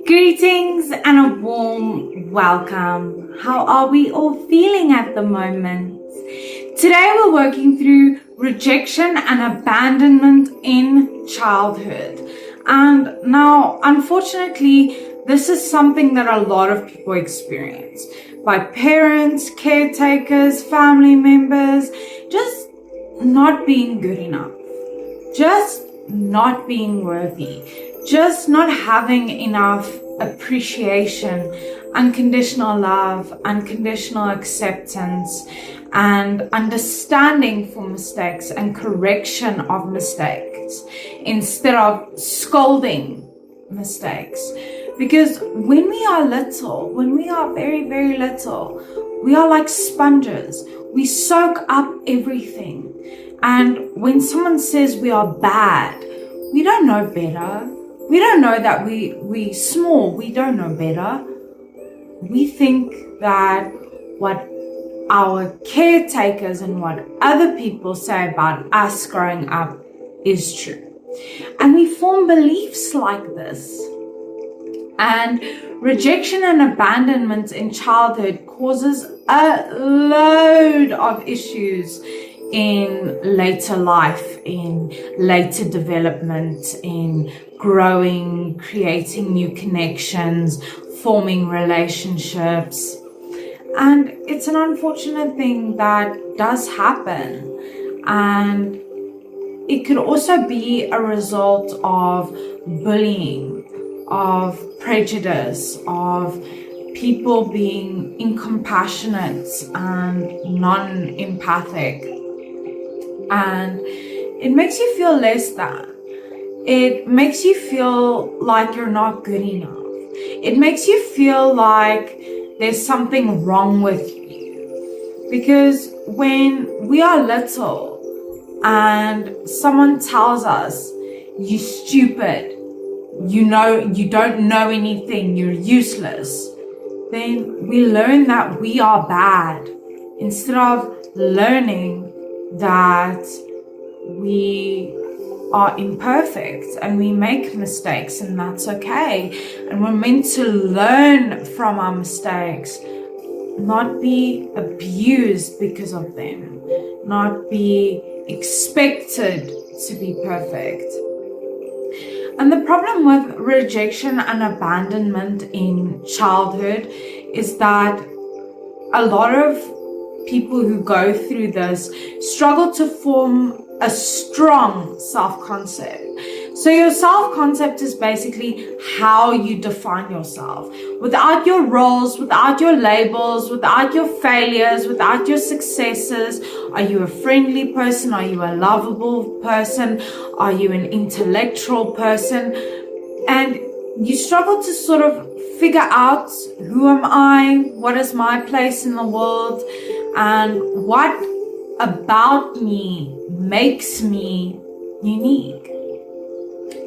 Greetings and a warm welcome. How are we all feeling at the moment? Today we're working through rejection and abandonment in childhood. And now, unfortunately, this is something that a lot of people experience by parents, caretakers, family members, just not being good enough, just not being worthy, just not having enough appreciation, unconditional love, unconditional acceptance, and understanding for mistakes and correction of mistakes instead of scolding mistakes. Because when we are little, when we are very, very little, we are like sponges. We soak up everything. And when someone says we are bad, we don't know better. We don't know that we small. We don't know better. We think that what our caretakers and what other people say about us growing up is true. And we form beliefs like this. And rejection and abandonment in childhood causes a load of issues in later life, in later development, in growing, creating new connections, forming relationships. And it's an unfortunate thing that does happen. And it could also be a result of bullying, of prejudice, of people being incompassionate and non-empathic. And it makes you feel less than. It makes you feel like you're not good enough. It makes you feel like there's something wrong with you. Because when we are little and someone tells us, "You stupid, you don't know anything, you're useless," then we learn that we are bad instead of learning that we are imperfect and we make mistakes, and that's okay. And we're meant to learn from our mistakes, not be abused because of them, not be expected to be perfect. And the problem with rejection and abandonment in childhood is that a lot of people who go through this struggle to form a strong self-concept. So your self-concept is basically how you define yourself. Without your roles, without your labels, without your failures, without your successes. Are you a friendly person? Are you a lovable person? Are you an intellectual person? And you struggle to sort of figure out, who am I? What is my place in the world? And what about me makes me unique?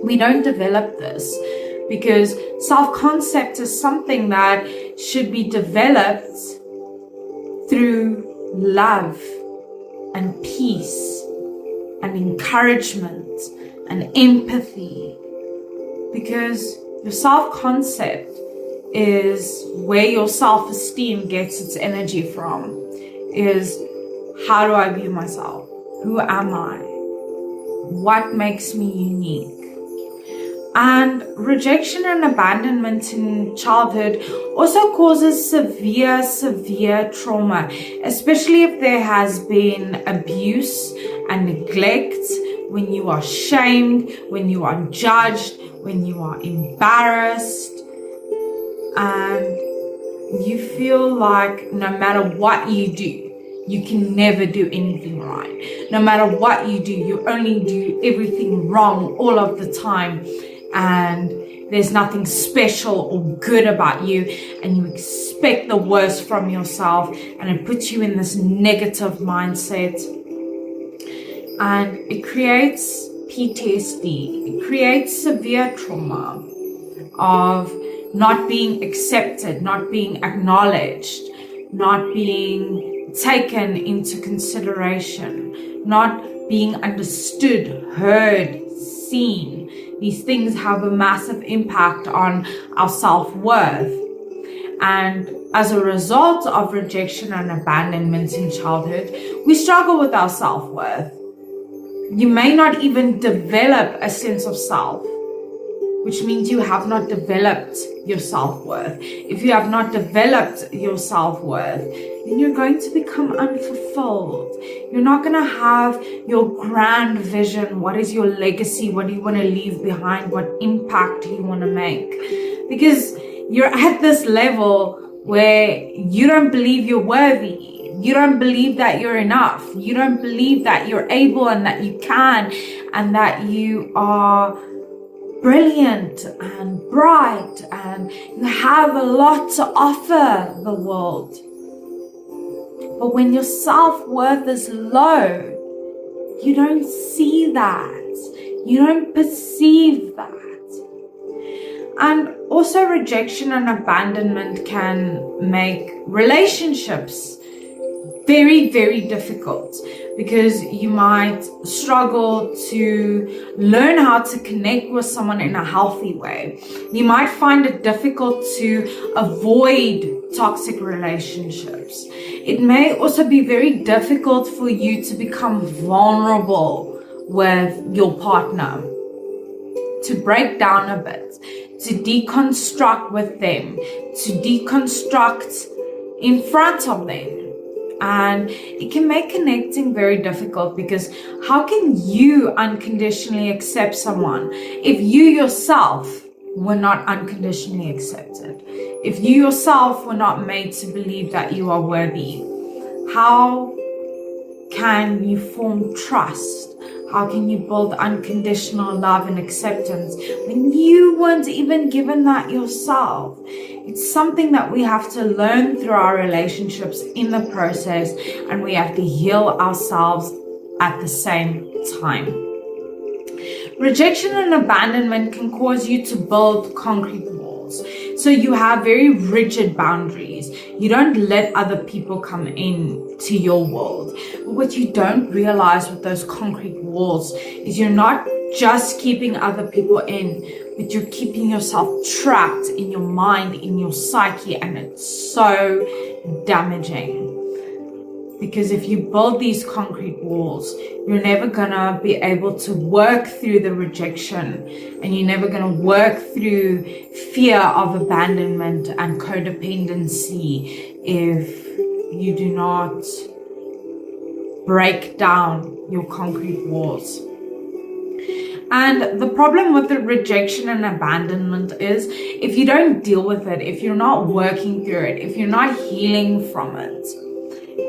We don't develop this because self-concept is something that should be developed through love and peace and encouragement and empathy. Because your self-concept is where your self-esteem gets its energy from. Is how do I view myself? Who am I? What makes me unique? And rejection and abandonment in childhood also causes severe trauma, especially if there has been abuse and neglect, when you are shamed, when you are judged, when you are embarrassed, and you feel like no matter what you do, you can never do anything right. No matter what you do, you only do everything wrong all of the time. And there's nothing special or good about you. And you expect the worst from yourself. And it puts you in this negative mindset. And it creates PTSD. It creates severe trauma of not being accepted, not being acknowledged, not being taken into consideration, not being understood, heard, seen, These things have a massive impact on our self-worth. And as a result of rejection and abandonment in childhood, we struggle with our self-worth. You may not even develop a sense of self, which means you have not developed your self-worth. If you have not developed your self-worth, then you're going to become unfulfilled. You're not going to have your grand vision. What is your legacy? What do you want to leave behind? What impact do you want to make? Because you're at this level where you don't believe you're worthy. You don't believe that you're enough. You don't believe that you're able and that you can and that you are brilliant and bright and you have a lot to offer the world. But when your self-worth is low, you don't see that. You don't perceive that. And also rejection and abandonment can make relationships very, very difficult, because you might struggle to learn how to connect with someone in a healthy way. You might find it difficult to avoid toxic relationships. It may also be very difficult for you to become vulnerable with your partner, to break down a bit, to deconstruct with them, to deconstruct in front of them. And it can make connecting very difficult, because how can you unconditionally accept someone if you yourself were not unconditionally accepted? If you yourself were not made to believe that you are worthy, how can you form trust? How can you build unconditional love and acceptance when you weren't even given that yourself? It's something that we have to learn through our relationships in the process, and we have to heal ourselves at the same time. Rejection and abandonment can cause you to build concrete walls. So you have very rigid boundaries. You don't let other people come in to your world. But what you don't realize with those concrete walls is you're not just keeping other people in, but you're keeping yourself trapped in your mind, in your psyche, and it's so damaging. Because if you build these concrete walls, you're never gonna be able to work through the rejection, and you're never gonna work through fear of abandonment and codependency if you do not break down your concrete walls. And the problem with the rejection and abandonment is, if you don't deal with it, if you're not working through it, if you're not healing from it,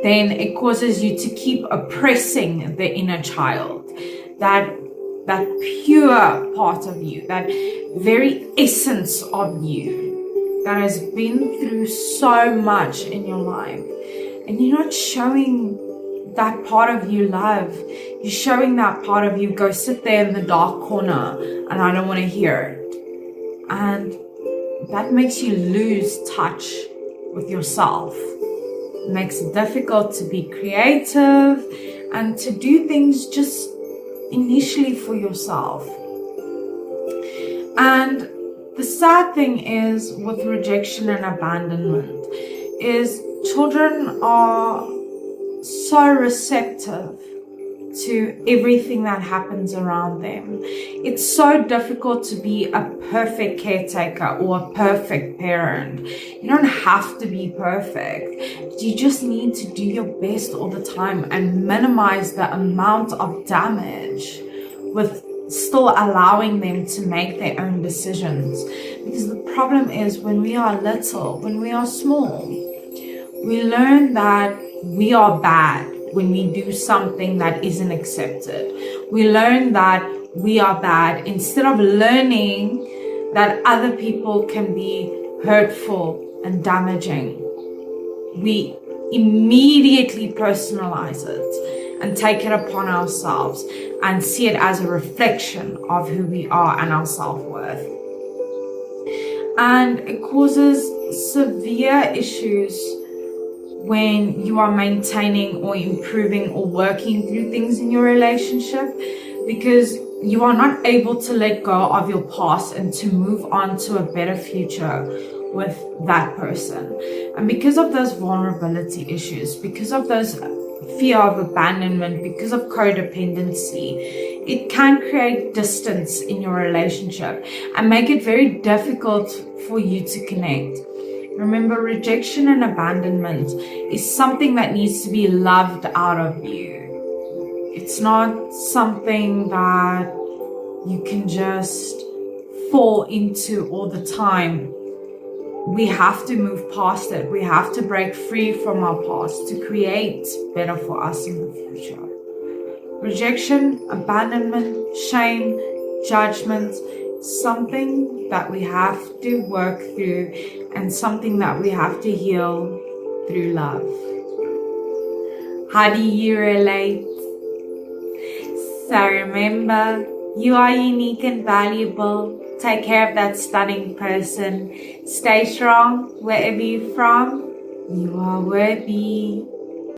then it causes you to keep oppressing the inner child, that pure part of you, that very essence of you that has been through so much in your life. And you're not showing that part of you love. You're showing that part of you, go sit there in the dark corner and I don't want to hear it. And that makes you lose touch with yourself. It makes it difficult to be creative and to do things just initially for yourself. And the sad thing is with rejection and abandonment is children are so receptive to everything that happens around them. It's so difficult to be a perfect caretaker or a perfect parent. You don't have to be perfect. You just need to do your best all the time and minimize the amount of damage with still allowing them to make their own decisions. Because the problem is, when we are little, when we are small, we learn that we are bad when we do something that isn't accepted. We learn that we are bad instead of learning that other people can be hurtful and damaging. We immediately personalize it and take it upon ourselves and see it as a reflection of who we are and our self-worth. And it causes severe issues when you are maintaining or improving or working through things in your relationship, because you are not able to let go of your past and to move on to a better future with that person. And because of those vulnerability issues, because of those fear of abandonment, because of codependency, it can create distance in your relationship and make it very difficult for you to connect. Remember, rejection and abandonment is something that needs to be loved out of you. It's not something that you can just fall into all the time. We have to move past it. We have to break free from our past to create better for us in the future. Rejection, abandonment, shame, judgment, something that we have to work through and something that we have to heal through love. How do you relate? So remember, you are unique and valuable. Take care of that stunning person. Stay strong wherever you're from. You are worthy.